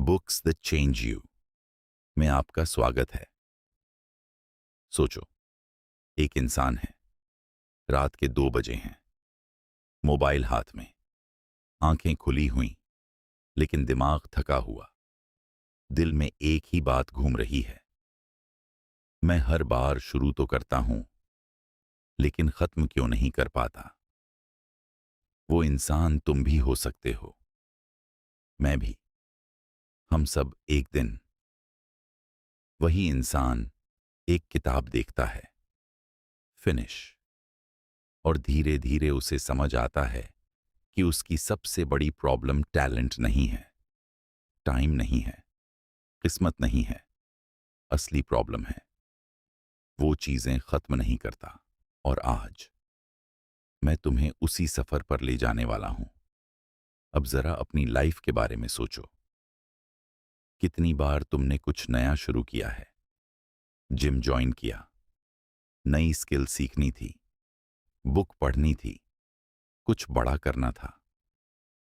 Books that change you में आपका स्वागत है। सोचो, एक इंसान है, रात के 2 बजे हैं, मोबाइल हाथ में, आंखें खुली हुई, लेकिन दिमाग थका हुआ। दिल में एक ही बात घूम रही है, मैं हर बार शुरू तो करता हूं, लेकिन खत्म क्यों नहीं कर पाता। वो इंसान तुम भी हो सकते हो, मैं भी, हम सब एक दिन। वही इंसान एक किताब देखता है, फिनिश, और धीरे धीरे उसे समझ आता है कि उसकी सबसे बड़ी प्रॉब्लम टैलेंट नहीं है, टाइम नहीं है, किस्मत नहीं है। असली प्रॉब्लम है वो चीजें खत्म नहीं करता। और आज मैं तुम्हें उसी सफर पर ले जाने वाला हूं। अब जरा अपनी लाइफ के बारे में सोचो। कितनी बार तुमने कुछ नया शुरू किया है, जिम ज्वाइन किया, नई स्किल सीखनी थी, बुक पढ़नी थी, कुछ बड़ा करना था,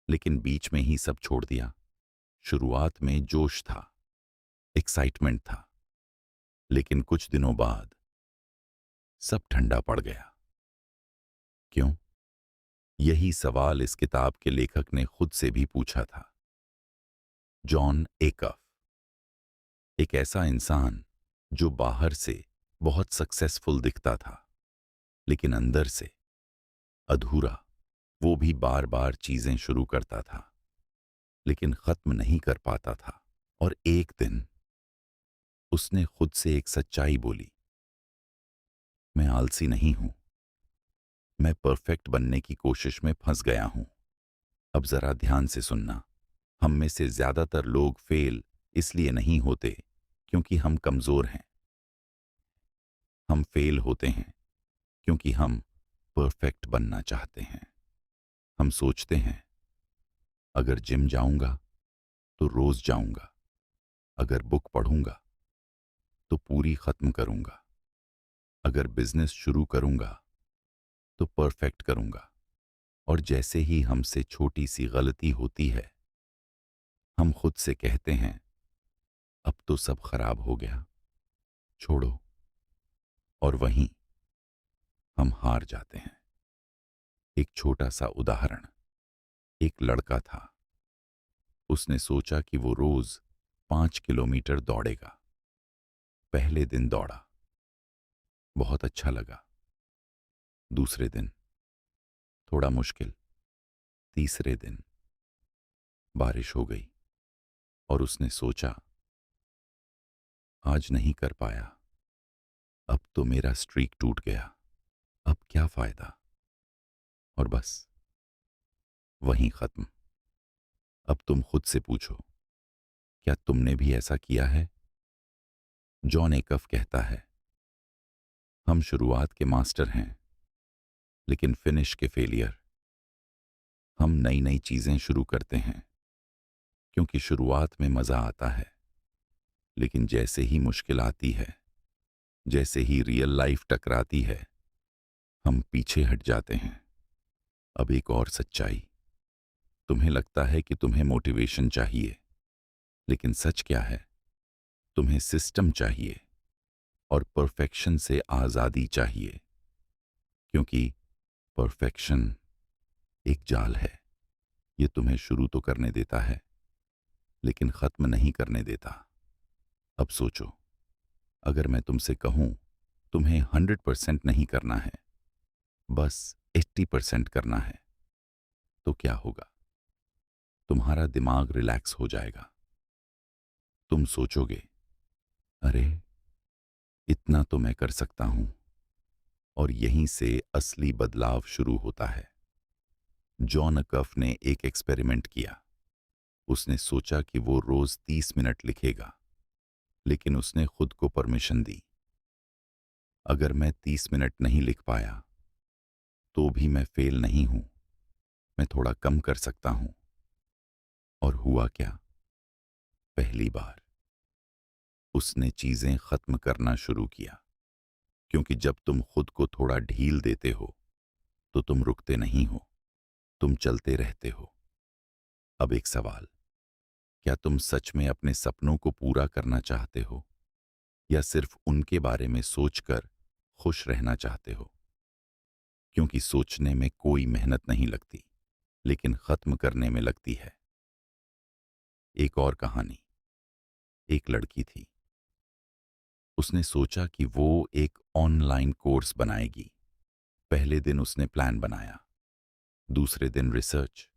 लेकिन बीच में ही सब छोड़ दिया। शुरुआत में जोश था, एक्साइटमेंट था, लेकिन कुछ दिनों बाद सब ठंडा पड़ गया। क्यों? यही सवाल इस किताब के लेखक ने खुद से भी पूछा था। जॉन एकफ, एक ऐसा इंसान जो बाहर से बहुत सक्सेसफुल दिखता था, लेकिन अंदर से अधूरा। वो भी बार बार चीजें शुरू करता था, लेकिन खत्म नहीं कर पाता था। और एक दिन उसने खुद से एक सच्चाई बोली, मैं आलसी नहीं हूं, मैं परफेक्ट बनने की कोशिश में फंस गया हूं। अब जरा ध्यान से सुनना। हम में से ज्यादातर लोग फेल इसलिए नहीं होते क्योंकि हम कमजोर हैं। हम फेल होते हैं क्योंकि हम परफेक्ट बनना चाहते हैं। हम सोचते हैं, अगर जिम जाऊंगा तो रोज जाऊंगा, अगर बुक पढ़ूंगा तो पूरी खत्म करूंगा, अगर बिजनेस शुरू करूंगा तो परफेक्ट करूंगा। और जैसे ही हमसे छोटी सी गलती होती है, हम खुद से कहते हैं, अब तो सब खराब हो गया, छोड़ो। और वहीं हम हार जाते हैं। एक छोटा सा उदाहरण। एक लड़का था, उसने सोचा कि वो रोज 5 किलोमीटर दौड़ेगा। पहले दिन दौड़ा, बहुत अच्छा लगा। दूसरे दिन थोड़ा मुश्किल। तीसरे दिन बारिश हो गई और उसने सोचा, आज नहीं कर पाया, अब तो मेरा स्ट्रीक टूट गया, अब क्या फायदा। और बस वहीं खत्म। अब तुम खुद से पूछो, क्या तुमने भी ऐसा किया है? जॉन एकफ कहता है, हम शुरुआत के मास्टर हैं, लेकिन फिनिश के फेलियर। हम नई नई चीजें शुरू करते हैं क्योंकि शुरुआत में मजा आता है, लेकिन जैसे ही मुश्किल आती है, जैसे ही रियल लाइफ टकराती है, हम पीछे हट जाते हैं। अब एक और सच्चाई। तुम्हें लगता है कि तुम्हें मोटिवेशन चाहिए, लेकिन सच क्या है? तुम्हें सिस्टम चाहिए और परफेक्शन से आजादी चाहिए, क्योंकि परफेक्शन एक जाल है। ये तुम्हें शुरू तो करने देता है, लेकिन खत्म नहीं करने देता। अब सोचो, अगर मैं तुमसे कहूं तुम्हें 100% नहीं करना है, बस 80% करना है, तो क्या होगा? तुम्हारा दिमाग रिलैक्स हो जाएगा। तुम सोचोगे, अरे इतना तो मैं कर सकता हूं। और यहीं से असली बदलाव शुरू होता है। जॉन कफ ने एक एक्सपेरिमेंट किया। उसने सोचा कि वो रोज 30 मिनट लिखेगा, लेकिन उसने खुद को परमिशन दी, अगर मैं 30 मिनट नहीं लिख पाया तो भी मैं फेल नहीं हूं, मैं थोड़ा कम कर सकता हूं। और हुआ क्या? पहली बार उसने चीजें खत्म करना शुरू किया, क्योंकि जब तुम खुद को थोड़ा ढील देते हो तो तुम रुकते नहीं हो, तुम चलते रहते हो। अब एक सवाल, क्या तुम सच में अपने सपनों को पूरा करना चाहते हो या सिर्फ उनके बारे में सोचकर खुश रहना चाहते हो? क्योंकि सोचने में कोई मेहनत नहीं लगती, लेकिन खत्म करने में लगती है। एक और कहानी। एक लड़की थी। उसने सोचा कि वो एक ऑनलाइन कोर्स बनाएगी। पहले दिन उसने प्लान बनाया, दूसरे दिन रिसर्च,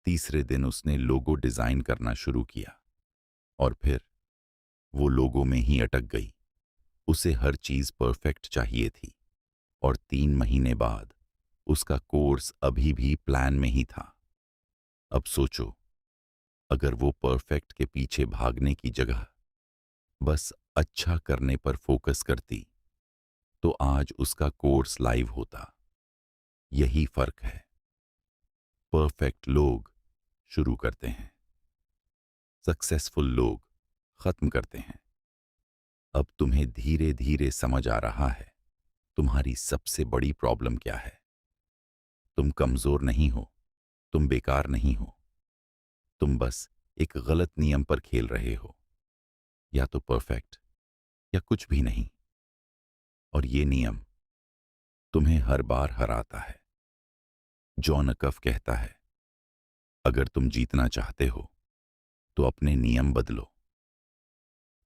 तीसरे दिन उसने लोगो डिजाइन करना शुरू किया और फिर वो लोगो में ही अटक गई। उसे हर चीज परफेक्ट चाहिए थी और 3 महीने बाद उसका कोर्स अभी भी प्लान में ही था। अब सोचो, अगर वो परफेक्ट के पीछे भागने की जगह बस अच्छा करने पर फोकस करती, तो आज उसका कोर्स लाइव होता। यही फर्क है। परफेक्ट लोग शुरू करते हैं, सक्सेसफुल लोग खत्म करते हैं। अब तुम्हें धीरे धीरे समझ आ रहा है तुम्हारी सबसे बड़ी प्रॉब्लम क्या है। तुम कमजोर नहीं हो, तुम बेकार नहीं हो, तुम बस एक गलत नियम पर खेल रहे हो। या तो परफेक्ट या कुछ भी नहीं। और ये नियम तुम्हें हर बार हराता है। जॉन अकफ कहता है, अगर तुम जीतना चाहते हो तो अपने नियम बदलो।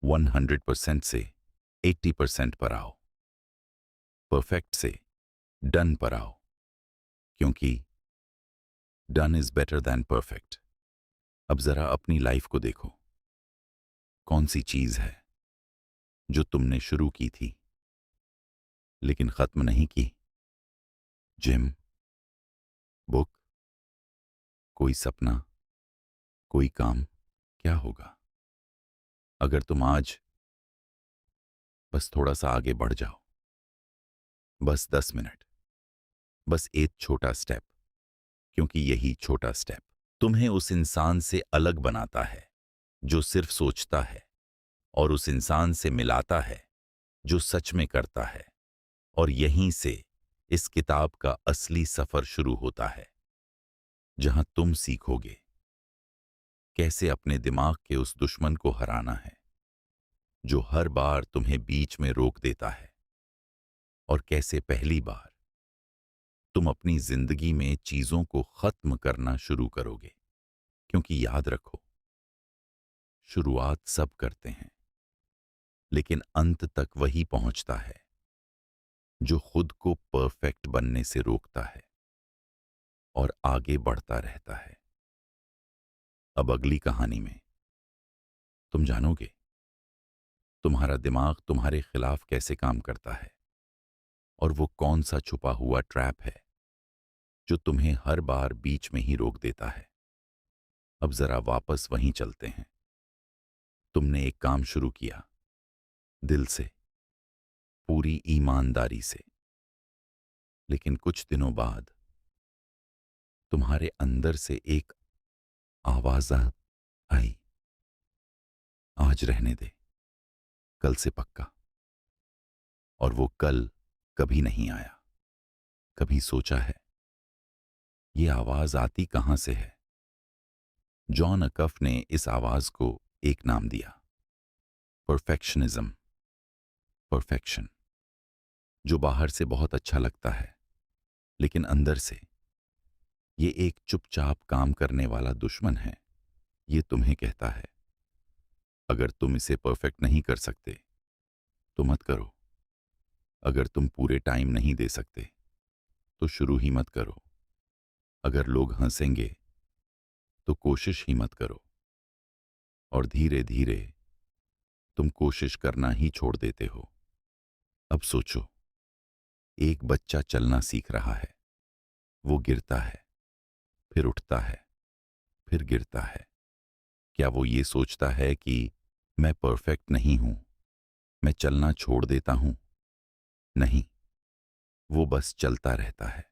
100% से 80% पर आओ। परफेक्ट से डन पर आओ, क्योंकि done is better than perfect. अब जरा अपनी लाइफ को देखो। कौन सी चीज है जो तुमने शुरू की थी लेकिन खत्म नहीं की? जिम, बुक, कोई सपना, कोई काम? क्या होगा अगर तुम आज बस थोड़ा सा आगे बढ़ जाओ? बस 10 मिनट, बस एक छोटा स्टेप। क्योंकि यही छोटा स्टेप तुम्हें उस इंसान से अलग बनाता है जो सिर्फ सोचता है, और उस इंसान से मिलाता है जो सच में करता है। और यहीं से इस किताब का असली सफर शुरू होता है, जहां तुम सीखोगे कैसे अपने दिमाग के उस दुश्मन को हराना है जो हर बार तुम्हें बीच में रोक देता है, और कैसे पहली बार तुम अपनी जिंदगी में चीजों को खत्म करना शुरू करोगे। क्योंकि याद रखो, शुरुआत सब करते हैं, लेकिन अंत तक वही पहुंचता है जो खुद को परफेक्ट बनने से रोकता है और आगे बढ़ता रहता है। अब अगली कहानी में तुम जानोगे तुम्हारा दिमाग तुम्हारे खिलाफ कैसे काम करता है, और वो कौन सा छुपा हुआ ट्रैप है जो तुम्हें हर बार बीच में ही रोक देता है। अब जरा वापस वहीं चलते हैं। तुमने एक काम शुरू किया, दिल से, पूरी ईमानदारी से, लेकिन कुछ दिनों बाद तुम्हारे अंदर से एक आवाज आई, आज रहने दे, कल से पक्का। और वो कल कभी नहीं आया। कभी सोचा है ये आवाज आती कहां से है? जॉन अकफ ने इस आवाज को एक नाम दिया, परफेक्शनिज्म। परफेक्शन, जो बाहर से बहुत अच्छा लगता है, लेकिन अंदर से ये एक चुपचाप काम करने वाला दुश्मन है। ये तुम्हें कहता है, अगर तुम इसे परफेक्ट नहीं कर सकते तो मत करो। अगर तुम पूरे टाइम नहीं दे सकते तो शुरू ही मत करो। अगर लोग हंसेंगे तो कोशिश ही मत करो। और धीरे धीरे तुम कोशिश करना ही छोड़ देते हो। अब सोचो, एक बच्चा चलना सीख रहा है। वो गिरता है, फिर उठता है, फिर गिरता है। क्या वो ये सोचता है कि मैं परफेक्ट नहीं हूं, मैं चलना छोड़ देता हूं? नहीं, वो बस चलता रहता है,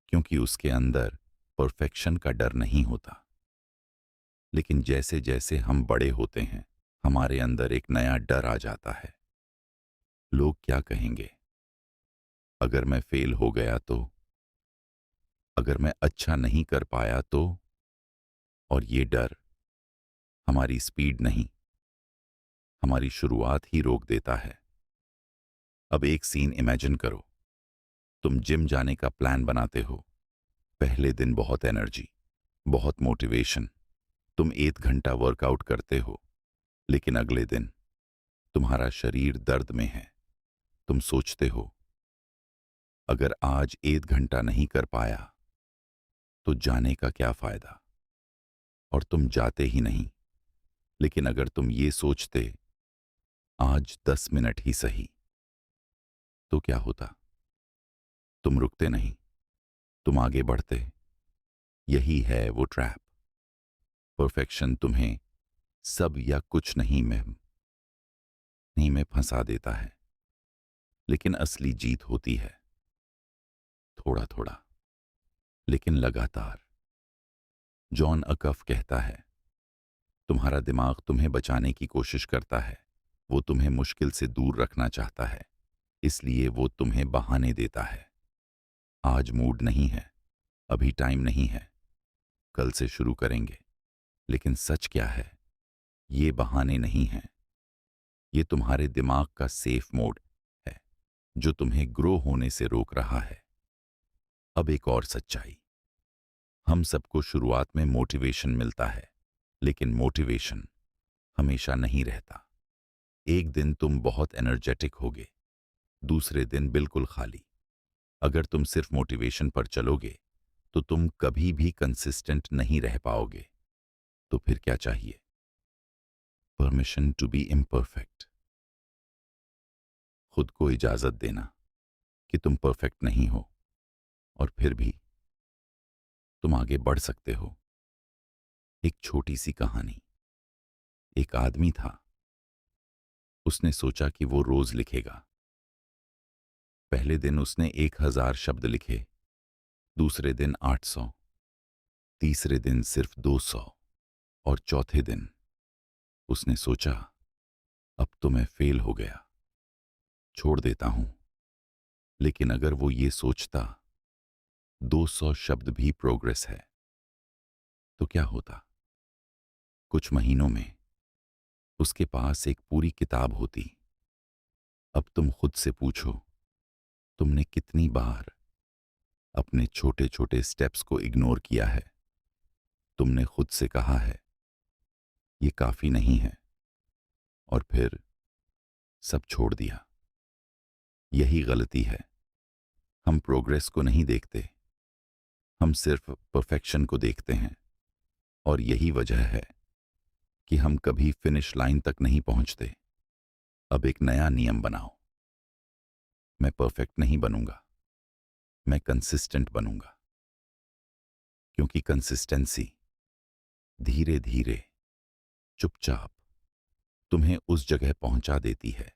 क्योंकि उसके अंदर परफेक्शन का डर नहीं होता। लेकिन जैसे जैसे हम बड़े होते हैं, हमारे अंदर एक नया डर आ जाता है। लोग क्या कहेंगे? अगर मैं फेल हो गया तो? अगर मैं अच्छा नहीं कर पाया तो? और ये डर हमारी स्पीड नहीं, हमारी शुरुआत ही रोक देता है। अब एक सीन इमेजिन करो। तुम जिम जाने का प्लान बनाते हो। पहले दिन बहुत एनर्जी, बहुत मोटिवेशन। तुम 1 घंटा वर्कआउट करते हो, लेकिन अगले दिन तुम्हारा शरीर दर्द में है। तुम सोचते हो, अगर आज 1 घंटा नहीं कर पाया तो जाने का क्या फायदा, और तुम जाते ही नहीं। लेकिन अगर तुम ये सोचते, आज 10 मिनट ही सही, तो क्या होता? तुम रुकते नहीं, तुम आगे बढ़ते। यही है वो ट्रैप। परफेक्शन तुम्हें सब या कुछ नहीं में फंसा देता है, लेकिन असली जीत होती है थोड़ा थोड़ा, लेकिन लगातार। जॉन अकफ कहता है, तुम्हारा दिमाग तुम्हें बचाने की कोशिश करता है। वो तुम्हें मुश्किल से दूर रखना चाहता है, इसलिए वो तुम्हें बहाने देता है। आज मूड नहीं है, अभी टाइम नहीं है, कल से शुरू करेंगे। लेकिन सच क्या है? ये बहाने नहीं हैं। ये तुम्हारे दिमाग का सेफ मोड है, जो तुम्हें ग्रो होने से रोक रहा है। अब एक और सच्चाई। हम सबको शुरुआत में मोटिवेशन मिलता है, लेकिन मोटिवेशन हमेशा नहीं रहता। एक दिन तुम बहुत एनर्जेटिक होगे, दूसरे दिन बिल्कुल खाली। अगर तुम सिर्फ मोटिवेशन पर चलोगे तो तुम कभी भी कंसिस्टेंट नहीं रह पाओगे। तो फिर क्या चाहिए? Permission to be imperfect. खुद को इजाजत देना कि तुम परफेक्ट नहीं हो, और फिर भी तुम आगे बढ़ सकते हो। एक छोटी सी कहानी। एक आदमी था। उसने सोचा कि वो रोज लिखेगा। पहले दिन उसने 1000 शब्द लिखे, दूसरे दिन 800, तीसरे दिन सिर्फ 200, और चौथे दिन उसने सोचा, अब तो मैं फेल हो गया, छोड़ देता हूं। लेकिन अगर वो ये सोचता, 200 शब्द भी प्रोग्रेस है, तो क्या होता? कुछ महीनों में उसके पास एक पूरी किताब होती। अब तुम खुद से पूछो, तुमने कितनी बार अपने छोटे छोटे स्टेप्स को इग्नोर किया है? तुमने खुद से कहा है, ये काफी नहीं है, और फिर सब छोड़ दिया। यही गलती है। हम प्रोग्रेस को नहीं देखते, हम सिर्फ परफेक्शन को देखते हैं। और यही वजह है कि हम कभी फिनिश लाइन तक नहीं पहुंचते। अब एक नया नियम बनाओ। मैं परफेक्ट नहीं बनूंगा, मैं कंसिस्टेंट बनूंगा। क्योंकि कंसिस्टेंसी धीरे धीरे, चुपचाप तुम्हें उस जगह पहुंचा देती है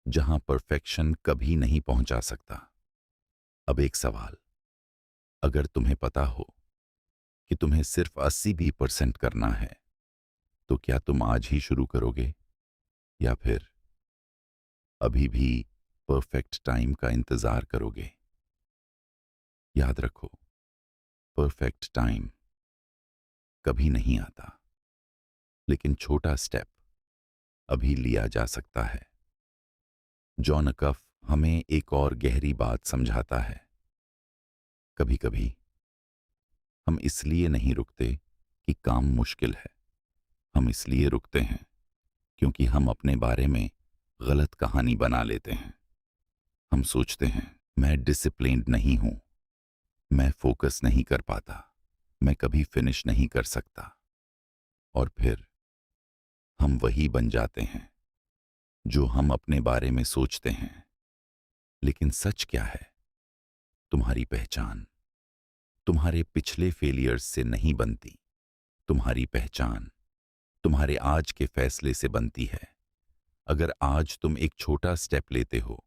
जहां परफेक्शन कभी नहीं पहुंचा सकता। अब एक सवाल। अगर तुम्हें पता हो कि तुम्हें सिर्फ 80% करना है, तो क्या तुम आज ही शुरू करोगे, या फिर अभी भी परफेक्ट टाइम का इंतजार करोगे? याद रखो, परफेक्ट टाइम कभी नहीं आता, लेकिन छोटा स्टेप अभी लिया जा सकता है। जॉन कफ हमें एक और गहरी बात समझाता है। कभी कभी हम इसलिए नहीं रुकते कि काम मुश्किल है, हम इसलिए रुकते हैं क्योंकि हम अपने बारे में गलत कहानी बना लेते हैं। हम सोचते हैं, मैं डिसिप्लिन्ड नहीं हूं, मैं फोकस नहीं कर पाता, मैं कभी फिनिश नहीं कर सकता। और फिर हम वही बन जाते हैं जो हम अपने बारे में सोचते हैं। लेकिन सच क्या है? तुम्हारी पहचान तुम्हारे पिछले फेलियर्स से नहीं बनती। तुम्हारी पहचान तुम्हारे आज के फैसले से बनती है। अगर आज तुम एक छोटा स्टेप लेते हो,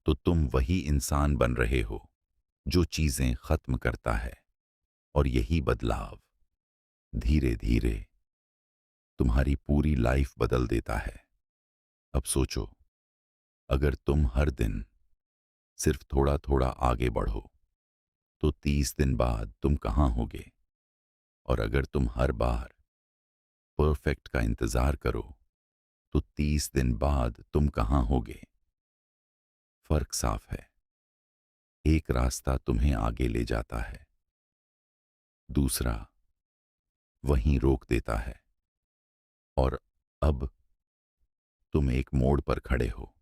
तो तुम वही इंसान बन रहे हो जो चीजें खत्म करता है। और यही बदलाव धीरे धीरे तुम्हारी पूरी लाइफ बदल देता है। अब सोचो, अगर तुम हर दिन सिर्फ थोड़ा थोड़ा आगे बढ़ो, तो 30 दिन बाद तुम कहां होगे? और अगर तुम हर बार परफेक्ट का इंतजार करो तो 30 दिन बाद तुम कहां होगे? फर्क साफ है। एक रास्ता तुम्हें आगे ले जाता है, दूसरा वहीं रोक देता है। और अब तुम एक मोड़ पर खड़े हो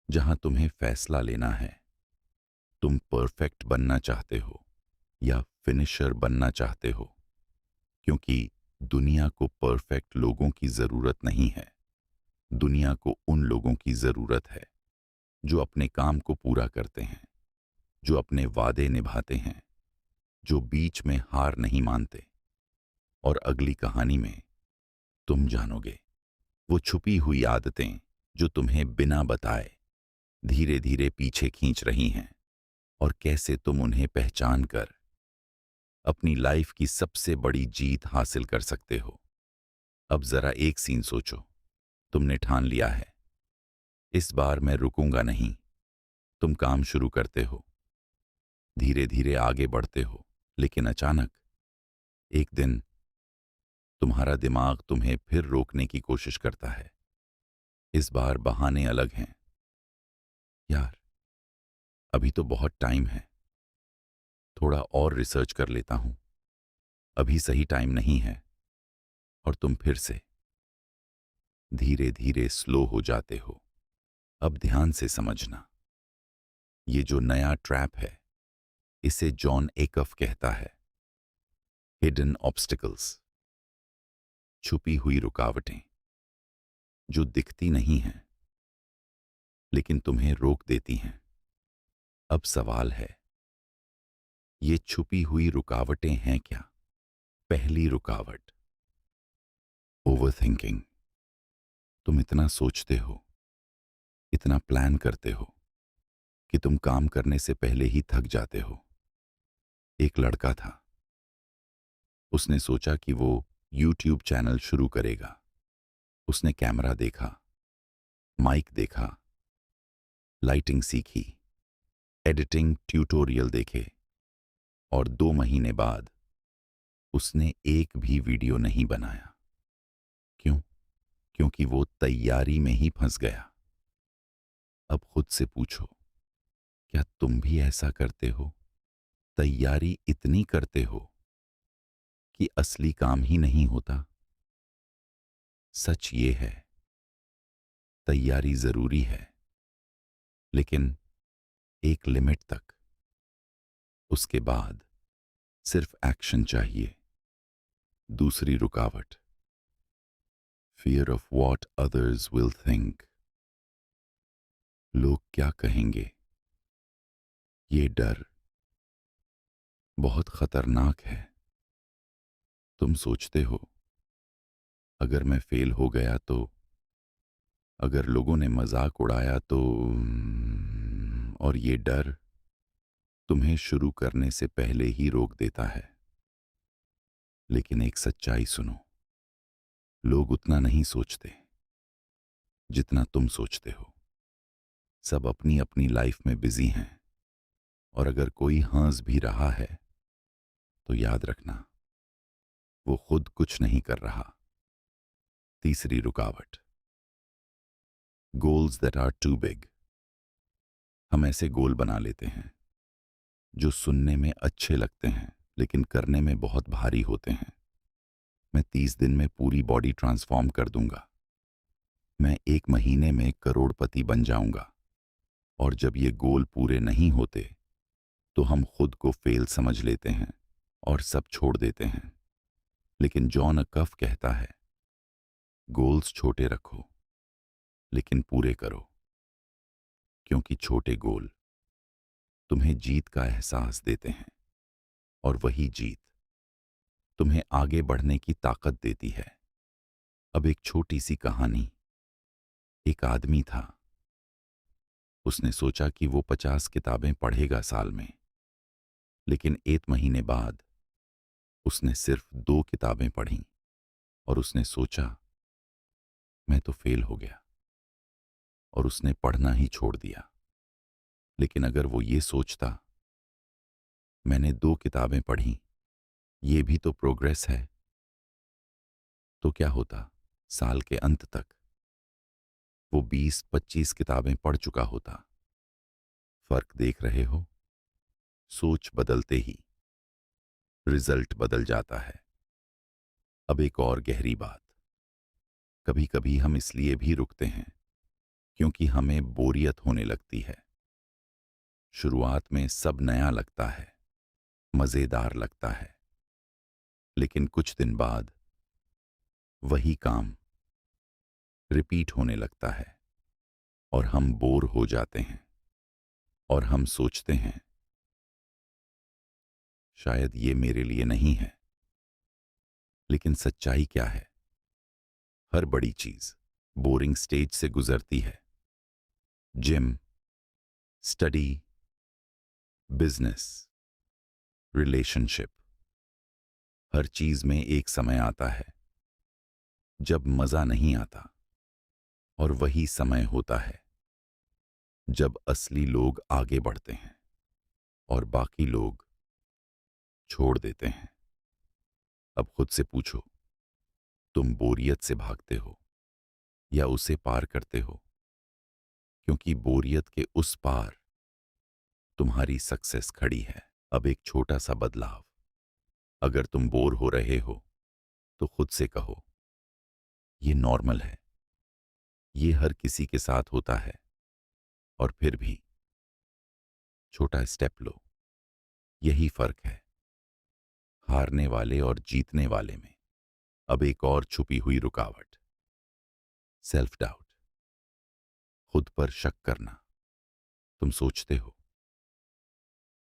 जहां तुम्हें फैसला लेना है। तुम परफेक्ट बनना चाहते हो या फिनिशर बनना चाहते हो? क्योंकि दुनिया को परफेक्ट लोगों की जरूरत नहीं है। दुनिया को उन लोगों की जरूरत है जो अपने काम को पूरा करते हैं, जो अपने वादे निभाते हैं, जो बीच में हार नहीं मानते। और अगली कहानी में तुम जानोगे वो छुपी हुई आदतें जो तुम्हें बिना बताए धीरे धीरे पीछे खींच रही हैं, और कैसे तुम उन्हें पहचान कर अपनी लाइफ की सबसे बड़ी जीत हासिल कर सकते हो। अब जरा एक सीन सोचो। तुमने ठान लिया है, इस बार मैं रुकूंगा नहीं। तुम काम शुरू करते हो, धीरे धीरे आगे बढ़ते हो, लेकिन अचानक एक दिन तुम्हारा दिमाग तुम्हें फिर रोकने की कोशिश करता है। इस बार बहाने अलग हैं। यार, अभी तो बहुत टाइम है, थोड़ा और रिसर्च कर लेता हूं, अभी सही टाइम नहीं है। और तुम फिर से धीरे धीरे स्लो हो जाते हो। अब ध्यान से समझना, ये जो नया ट्रैप है इसे जॉन एकफ कहता है हिडन ऑब्स्टिकल्स। छुपी हुई रुकावटें जो दिखती नहीं हैं लेकिन तुम्हें रोक देती हैं। अब सवाल है, ये छुपी हुई रुकावटें हैं क्या? पहली रुकावट, ओवरथिंकिंग। तुम इतना सोचते हो, इतना प्लान करते हो कि तुम काम करने से पहले ही थक जाते हो। एक लड़का था, उसने सोचा कि वो यूट्यूब चैनल शुरू करेगा। उसने कैमरा देखा, माइक देखा, लाइटिंग सीखी, एडिटिंग ट्यूटोरियल देखे, और 2 महीने बाद उसने एक भी वीडियो नहीं बनाया। क्यों? क्योंकि वो तैयारी में ही फंस गया। अब खुद से पूछो, क्या तुम भी ऐसा करते हो? तैयारी इतनी करते हो कि असली काम ही नहीं होता? सच ये है, तैयारी जरूरी है, लेकिन एक लिमिट तक। उसके बाद सिर्फ एक्शन चाहिए। दूसरी रुकावट, fear of what others will think. लोग क्या कहेंगे? ये डर बहुत खतरनाक है। तुम सोचते हो, अगर मैं फेल हो गया तो, अगर लोगों ने मजाक उड़ाया तो, और ये डर तुम्हें शुरू करने से पहले ही रोक देता है। लेकिन एक सच्चाई सुनो, लोग उतना नहीं सोचते जितना तुम सोचते हो। सब अपनी अपनी लाइफ में बिजी हैं, और अगर कोई हंस भी रहा है तो याद रखना, वो खुद कुछ नहीं कर रहा। तीसरी रुकावट, goals that are too big. हम ऐसे गोल बना लेते हैं जो सुनने में अच्छे लगते हैं लेकिन करने में बहुत भारी होते हैं। मैं 30 दिन में पूरी बॉडी ट्रांसफॉर्म कर दूंगा, मैं 1 महीने में करोड़पति बन जाऊंगा। और जब ये गोल पूरे नहीं होते तो हम खुद को फेल समझ लेते हैं और सब छोड़ देते हैं। लेकिन जॉन अकफ कहता है, गोल्स छोटे रखो लेकिन पूरे करो, क्योंकि छोटे गोल तुम्हें जीत का एहसास देते हैं, और वही जीत तुम्हें आगे बढ़ने की ताकत देती है। अब एक छोटी सी कहानी। एक आदमी था, उसने सोचा कि वो 50 किताबें पढ़ेगा साल में, लेकिन 1 महीने बाद उसने सिर्फ 2 किताबें पढ़ीं, और उसने सोचा मैं तो फेल हो गया, और उसने पढ़ना ही छोड़ दिया। लेकिन अगर वो ये सोचता, मैंने 2 किताबें पढ़ी, ये भी तो प्रोग्रेस है, तो क्या होता, साल के अंत तक वो 20-25 किताबें पढ़ चुका होता। फर्क देख रहे हो? सोच बदलते ही रिजल्ट बदल जाता है। अब एक और गहरी बात, कभी कभी हम इसलिए भी रुकते हैं क्योंकि हमें बोरियत होने लगती है। शुरुआत में सब नया लगता है, मजेदार लगता है, लेकिन कुछ दिन बाद वही काम रिपीट होने लगता है और हम बोर हो जाते हैं और हम सोचते हैं शायद ये मेरे लिए नहीं है। लेकिन सच्चाई क्या है? हर बड़ी चीज बोरिंग स्टेज से गुजरती है। जिम, स्टडी, बिजनेस, रिलेशनशिप, हर चीज में एक समय आता है जब मजा नहीं आता, और वही समय होता है जब असली लोग आगे बढ़ते हैं और बाकी लोग छोड़ देते हैं। अब खुद से पूछो, तुम बोरियत से भागते हो या उसे पार करते हो? क्योंकि बोरियत के उस पार तुम्हारी सक्सेस खड़ी है। अब एक छोटा सा बदलाव, अगर तुम बोर हो रहे हो तो खुद से कहो, ये नॉर्मल है, ये हर किसी के साथ होता है। और फिर भी छोटा स्टेप लो। यही फर्क है हारने वाले और जीतने वाले में। अब एक और छुपी हुई रुकावट, सेल्फ डाउट, खुद पर शक करना। तुम सोचते हो,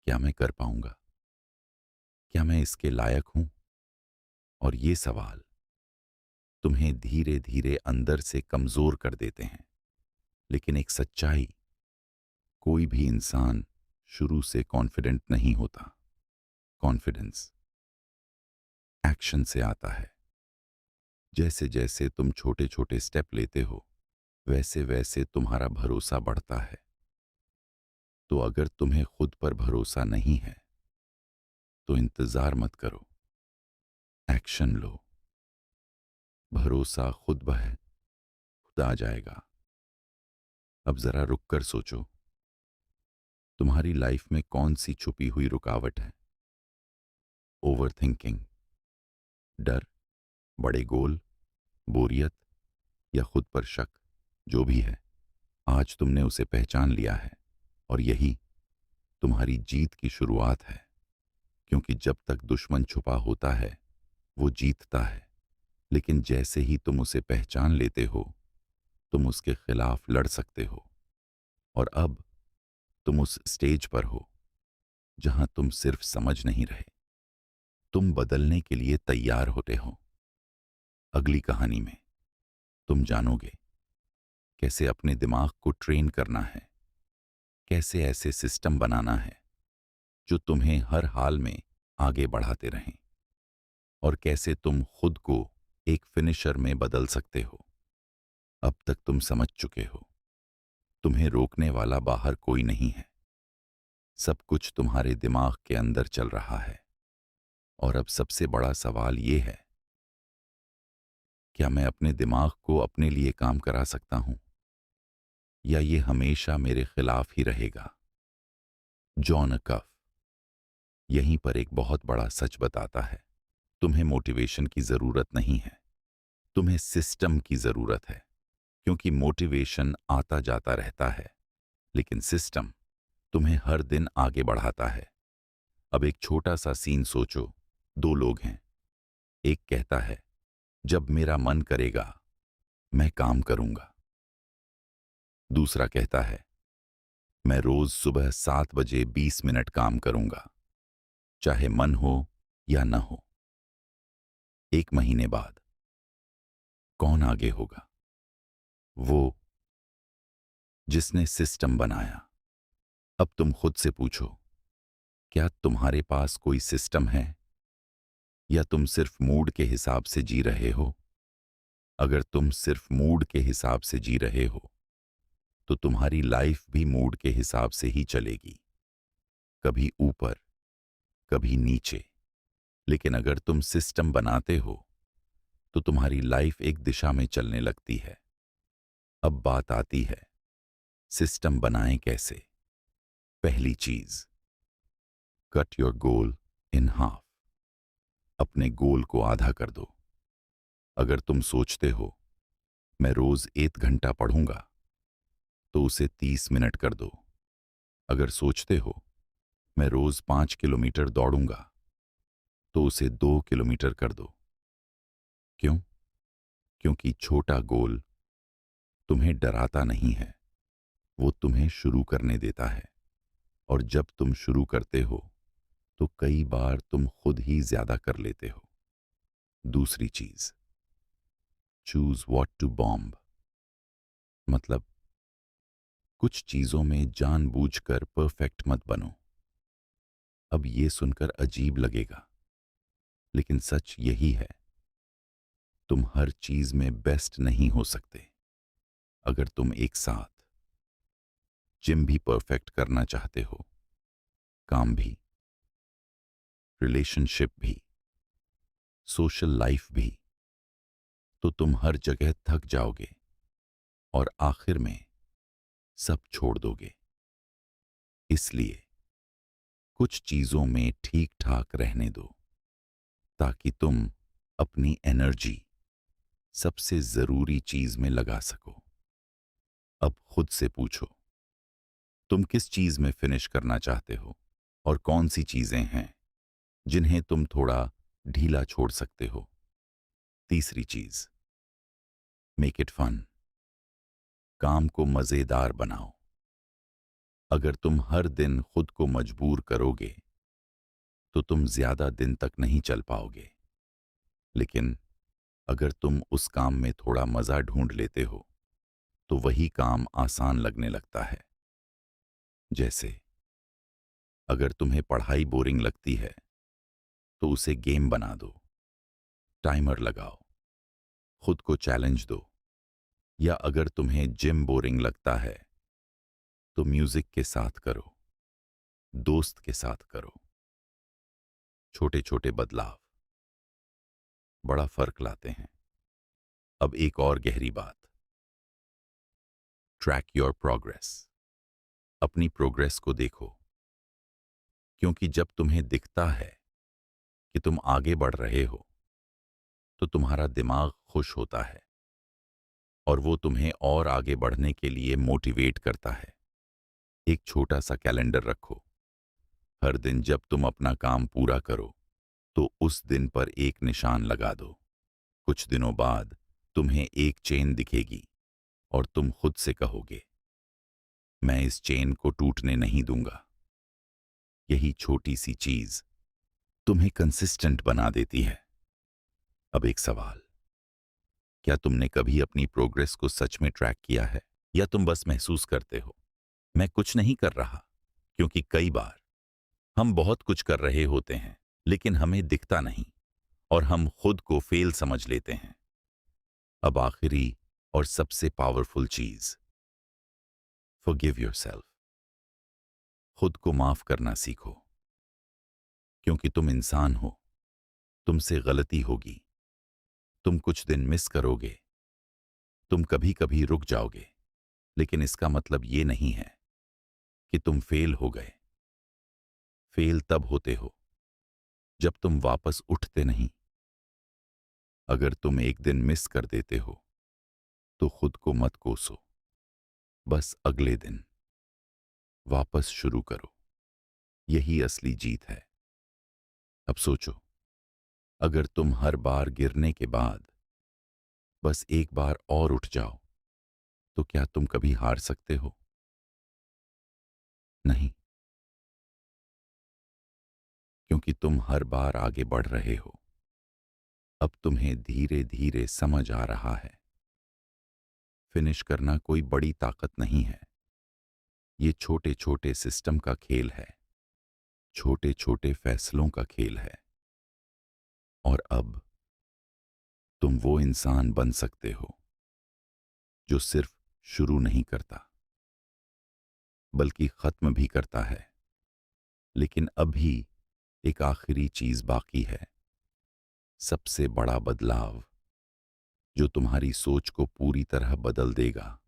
क्या मैं कर पाऊंगा? क्या मैं इसके लायक हूं? और ये सवाल तुम्हें धीरे धीरे अंदर से कमजोर कर देते हैं। लेकिन एक सच्चाई, कोई भी इंसान शुरू से कॉन्फिडेंट नहीं होता। कॉन्फिडेंस एक्शन से आता है। जैसे जैसे तुम छोटे छोटे स्टेप लेते हो, वैसे वैसे तुम्हारा भरोसा बढ़ता है। तो अगर तुम्हें खुद पर भरोसा नहीं है तो इंतजार मत करो, एक्शन लो। भरोसा खुद ब खुद आ जाएगा। अब जरा रुक कर सोचो, तुम्हारी लाइफ में कौन सी छुपी हुई रुकावट है? ओवर थिंकिंग, डर, बड़े गोल, बोरियत या खुद पर शक? जो भी है, आज तुमने उसे पहचान लिया है और यही तुम्हारी जीत की शुरुआत है। क्योंकि जब तक दुश्मन छुपा होता है वो जीतता है, लेकिन जैसे ही तुम उसे पहचान लेते हो तुम उसके खिलाफ लड़ सकते हो। और अब तुम उस स्टेज पर हो जहां तुम सिर्फ समझ नहीं रहे, तुम बदलने के लिए तैयार होते हो। अगली कहानी में तुम जानोगे कैसे अपने दिमाग को ट्रेन करना है, कैसे ऐसे सिस्टम बनाना है जो तुम्हें हर हाल में आगे बढ़ाते रहें, और कैसे तुम खुद को एक फिनिशर में बदल सकते हो। अब तक तुम समझ चुके हो, तुम्हें रोकने वाला बाहर कोई नहीं है। सब कुछ तुम्हारे दिमाग के अंदर चल रहा है। और अब सबसे बड़ा सवाल ये है, क्या मैं अपने दिमाग को अपने लिए काम करा सकता हूं, या ये हमेशा मेरे खिलाफ ही रहेगा? जॉन कफ यहीं पर एक बहुत बड़ा सच बताता है। तुम्हें मोटिवेशन की जरूरत नहीं है, तुम्हें सिस्टम की जरूरत है। क्योंकि मोटिवेशन आता जाता रहता है, लेकिन सिस्टम तुम्हें हर दिन आगे बढ़ाता है। अब एक छोटा सा सीन सोचो, दो लोग हैं। एक कहता है, जब मेरा मन करेगा मैं काम करूंगा। दूसरा कहता है, मैं रोज सुबह 7 बजे 20 मिनट काम करूंगा, चाहे मन हो या न हो। एक महीने बाद कौन आगे होगा? वो जिसने सिस्टम बनाया। अब तुम खुद से पूछो, क्या तुम्हारे पास कोई सिस्टम है, या तुम सिर्फ मूड के हिसाब से जी रहे हो? अगर तुम सिर्फ मूड के हिसाब से जी रहे हो तो तुम्हारी लाइफ भी मूड के हिसाब से ही चलेगी, कभी ऊपर कभी नीचे। लेकिन अगर तुम सिस्टम बनाते हो तो तुम्हारी लाइफ एक दिशा में चलने लगती है। अब बात आती है, सिस्टम बनाएं कैसे। पहली चीज, cut your goal in half. अपने गोल को आधा कर दो। अगर तुम सोचते हो मैं रोज 1 घंटा पढ़ूंगा, तो उसे 30 मिनट कर दो। अगर सोचते हो मैं रोज 5 किलोमीटर दौड़ूंगा, तो उसे 2 किलोमीटर कर दो। क्यों? क्योंकि छोटा गोल तुम्हें डराता नहीं है, वो तुम्हें शुरू करने देता है। और जब तुम शुरू करते हो तो कई बार तुम खुद ही ज्यादा कर लेते हो। दूसरी चीज, चूज व्हाट टू बॉम्ब। मतलब कुछ चीजों में जानबूझकर परफेक्ट मत बनो। अब ये सुनकर अजीब लगेगा, लेकिन सच यही है। तुम हर चीज में बेस्ट नहीं हो सकते। अगर तुम एक साथ जिम भी परफेक्ट करना चाहते हो, काम भी, रिलेशनशिप भी, सोशल लाइफ भी, तो तुम हर जगह थक जाओगे और आखिर में सब छोड़ दोगे। इसलिए कुछ चीजों में ठीक ठाक रहने दो, ताकि तुम अपनी एनर्जी सबसे जरूरी चीज में लगा सको। अब खुद से पूछो, तुम किस चीज में फिनिश करना चाहते हो और कौन सी चीजें हैं जिन्हें तुम थोड़ा ढीला छोड़ सकते हो। तीसरी चीज, मेक इट फन। काम को मजेदार बनाओ। अगर तुम हर दिन खुद को मजबूर करोगे तो तुम ज्यादा दिन तक नहीं चल पाओगे। लेकिन अगर तुम उस काम में थोड़ा मजा ढूंढ लेते हो तो वही काम आसान लगने लगता है। जैसे अगर तुम्हें पढ़ाई बोरिंग लगती है तो उसे गेम बना दो, टाइमर लगाओ, खुद को चैलेंज दो। या अगर तुम्हें जिम बोरिंग लगता है तो म्यूजिक के साथ करो, दोस्त के साथ करो। छोटे छोटे बदलाव बड़ा फर्क लाते हैं। अब एक और गहरी बात, ट्रैक योर प्रोग्रेस। अपनी प्रोग्रेस को देखो, क्योंकि जब तुम्हें दिखता है कि तुम आगे बढ़ रहे हो तो तुम्हारा दिमाग खुश होता है और वो तुम्हें और आगे बढ़ने के लिए मोटिवेट करता है। एक छोटा सा कैलेंडर रखो। हर दिन जब तुम अपना काम पूरा करो तो उस दिन पर एक निशान लगा दो। कुछ दिनों बाद तुम्हें एक चेन दिखेगी और तुम खुद से कहोगे, मैं इस चेन को टूटने नहीं दूंगा। यही छोटी सी चीज तुम्हें कंसिस्टेंट बना देती है। अब एक सवाल, क्या तुमने कभी अपनी प्रोग्रेस को सच में ट्रैक किया है, या तुम बस महसूस करते हो मैं कुछ नहीं कर रहा? क्योंकि कई बार हम बहुत कुछ कर रहे होते हैं लेकिन हमें दिखता नहीं और हम खुद को फेल समझ लेते हैं। अब आखिरी और सबसे पावरफुल चीज, फॉरगिव योरसेल्फ। खुद को माफ करना सीखो, क्योंकि तुम इंसान हो, तुमसे गलती होगी, तुम कुछ दिन मिस करोगे, तुम कभी कभी रुक जाओगे, लेकिन इसका मतलब ये नहीं है कि तुम फेल हो गए। फेल तब होते हो जब तुम वापस उठते नहीं। अगर तुम एक दिन मिस कर देते हो तो खुद को मत कोसो, बस अगले दिन वापस शुरू करो। यही असली जीत है। अब सोचो, अगर तुम हर बार गिरने के बाद बस एक बार और उठ जाओ तो क्या तुम कभी हार सकते हो? नहीं, क्योंकि तुम हर बार आगे बढ़ रहे हो। अब तुम्हें धीरे धीरे समझ आ रहा है, फिनिश करना कोई बड़ी ताकत नहीं है। ये छोटे छोटे सिस्टम का खेल है, छोटे छोटे फैसलों का खेल है। और अब तुम वो इंसान बन सकते हो जो सिर्फ शुरू नहीं करता बल्कि खत्म भी करता है। लेकिन अभी एक आखिरी चीज बाकी है, सबसे बड़ा बदलाव जो तुम्हारी सोच को पूरी तरह बदल देगा।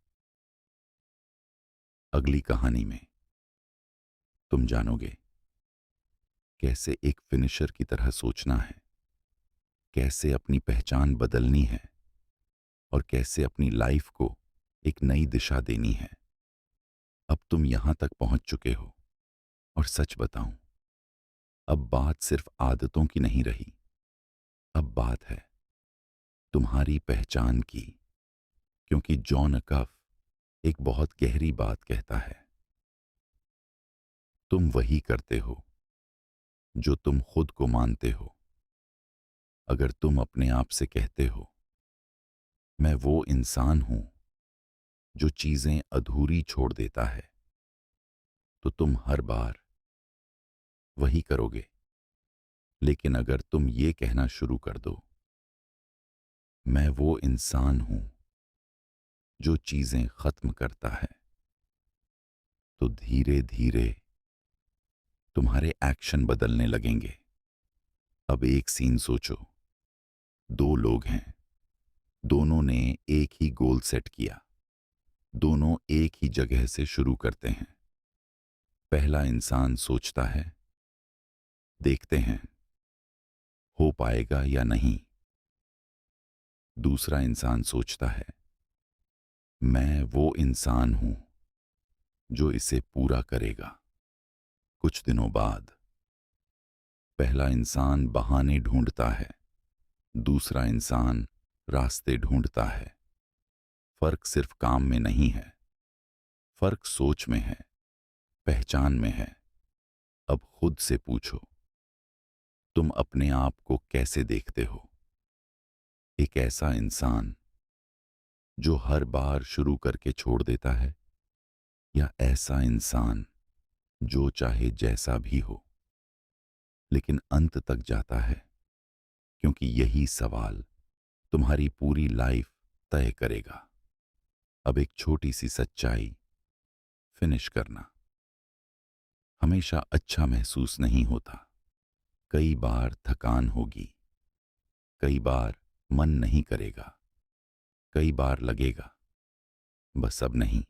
अगली कहानी में तुम जानोगे कैसे एक फिनिशर की तरह सोचना है, कैसे अपनी पहचान बदलनी है और कैसे अपनी लाइफ को एक नई दिशा देनी है। अब तुम यहां तक पहुंच चुके हो और सच बताऊं, अब बात सिर्फ आदतों की नहीं रही, अब बात है तुम्हारी पहचान की। क्योंकि जॉन अकफ एक बहुत गहरी बात कहता है, तुम वही करते हो जो तुम खुद को मानते हो। अगर तुम अपने आप से कहते हो मैं वो इंसान हूं जो चीजें अधूरी छोड़ देता है, तो तुम हर बार वही करोगे। लेकिन अगर तुम ये कहना शुरू कर दो मैं वो इंसान हूं जो चीजें खत्म करता है, तो धीरे धीरे तुम्हारे एक्शन बदलने लगेंगे। अब एक सीन सोचो, दो लोग हैं, दोनों ने एक ही गोल सेट किया, दोनों एक ही जगह से शुरू करते हैं। पहला इंसान सोचता है देखते हैं हो पाएगा या नहीं। दूसरा इंसान सोचता है मैं वो इंसान हूं जो इसे पूरा करेगा। कुछ दिनों बाद पहला इंसान बहाने ढूंढता है, दूसरा इंसान रास्ते ढूंढता है। फर्क सिर्फ काम में नहीं है, फर्क सोच में है, पहचान में है। अब खुद से पूछो, तुम अपने आप को कैसे देखते हो? एक ऐसा इंसान जो हर बार शुरू करके छोड़ देता है, या ऐसा इंसान जो चाहे जैसा भी हो लेकिन अंत तक जाता है? क्योंकि यही सवाल तुम्हारी पूरी लाइफ तय करेगा। अब एक छोटी सी सच्चाई फिनिश करना हमेशा अच्छा महसूस नहीं होता। कई बार थकान होगी, कई बार मन नहीं करेगा, कई बार लगेगा बस अब नहीं।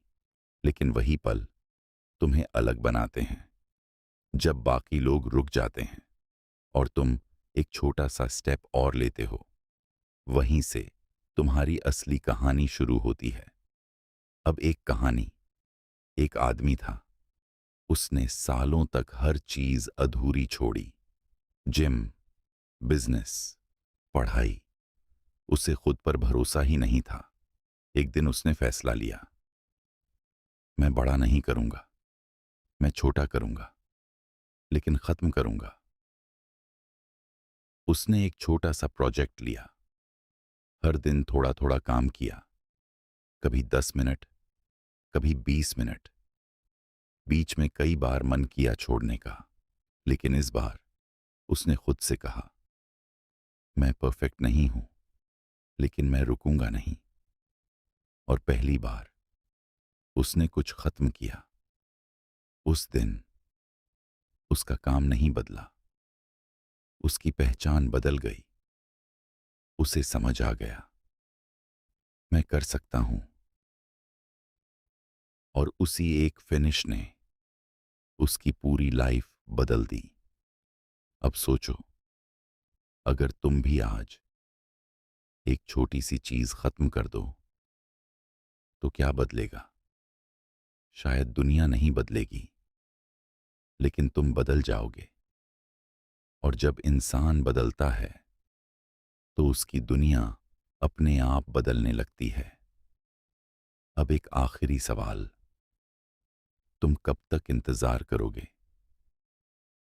लेकिन वही पल तुम्हें अलग बनाते हैं। जब बाकी लोग रुक जाते हैं और तुम एक छोटा सा स्टेप और लेते हो, वहीं से तुम्हारी असली कहानी शुरू होती है। अब एक कहानी, एक आदमी था, उसने सालों तक हर चीज अधूरी छोड़ी। जिम, बिजनेस, पढ़ाई, उसे खुद पर भरोसा ही नहीं था। एक दिन उसने फैसला लिया, मैं बड़ा नहीं करूंगा, मैं छोटा करूंगा, लेकिन खत्म करूंगा। उसने एक छोटा सा प्रोजेक्ट लिया, हर दिन थोड़ा थोड़ा काम किया, कभी 10 मिनट, कभी 20 मिनट। बीच में कई बार मन किया छोड़ने का, लेकिन इस बार उसने खुद से कहा, मैं परफेक्ट नहीं हूं, लेकिन मैं रुकूंगा नहीं। और पहली बार उसने कुछ खत्म किया। उस दिन उसका काम नहीं बदला, उसकी पहचान बदल गई। उसे समझ आ गया, मैं कर सकता हूं। और उसी एक फिनिश ने उसकी पूरी लाइफ बदल दी। अब सोचो, अगर तुम भी आज एक छोटी सी चीज खत्म कर दो, तो क्या बदलेगा? शायद दुनिया नहीं बदलेगी, लेकिन तुम बदल जाओगे। और जब इंसान बदलता है तो उसकी दुनिया अपने आप बदलने लगती है। अब एक आखिरी सवाल, तुम कब तक इंतजार करोगे?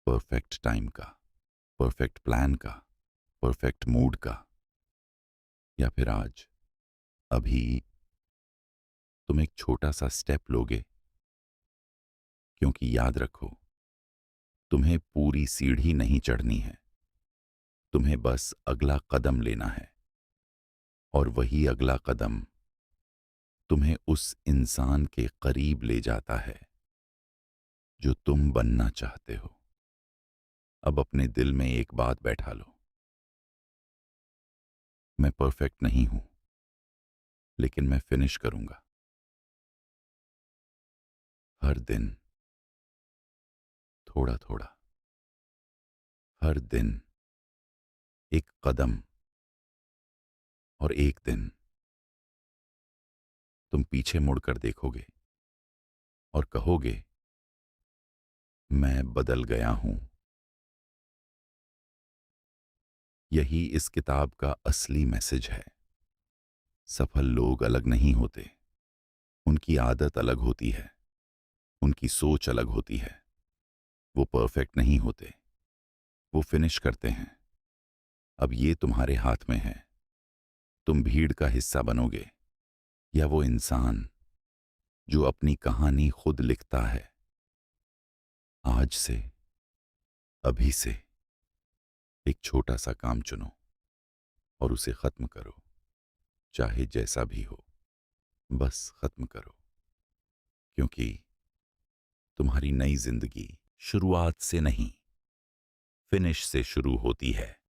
परफेक्ट टाइम का, परफेक्ट प्लान का, परफेक्ट मूड का, या फिर आज, अभी तुम एक छोटा सा स्टेप लोगे? क्योंकि याद रखो, तुम्हें पूरी सीढ़ी नहीं चढ़नी है, तुम्हें बस अगला कदम लेना है। और वही अगला कदम तुम्हें उस इंसान के करीब ले जाता है जो तुम बनना चाहते हो। अब अपने दिल में एक बात बैठा लो, मैं परफेक्ट नहीं हूं, लेकिन मैं फिनिश करूंगा। हर दिन थोड़ा थोड़ा, हर दिन एक कदम, और एक दिन तुम पीछे मुड़कर देखोगे और कहोगे, मैं बदल गया हूं। यही इस किताब का असली मैसेज है। सफल लोग अलग नहीं होते, उनकी आदत अलग होती है, उनकी सोच अलग होती है। वो परफेक्ट नहीं होते, वो फिनिश करते हैं। अब ये तुम्हारे हाथ में है। तुम भीड़ का हिस्सा बनोगे या वो इंसान जो अपनी कहानी खुद लिखता है। आज से, अभी से एक छोटा सा काम चुनो और उसे खत्म करो, चाहे जैसा भी हो। बस खत्म करो, क्योंकि तुम्हारी नई जिंदगी शुरुआत से नहीं, फिनिश से शुरू होती है।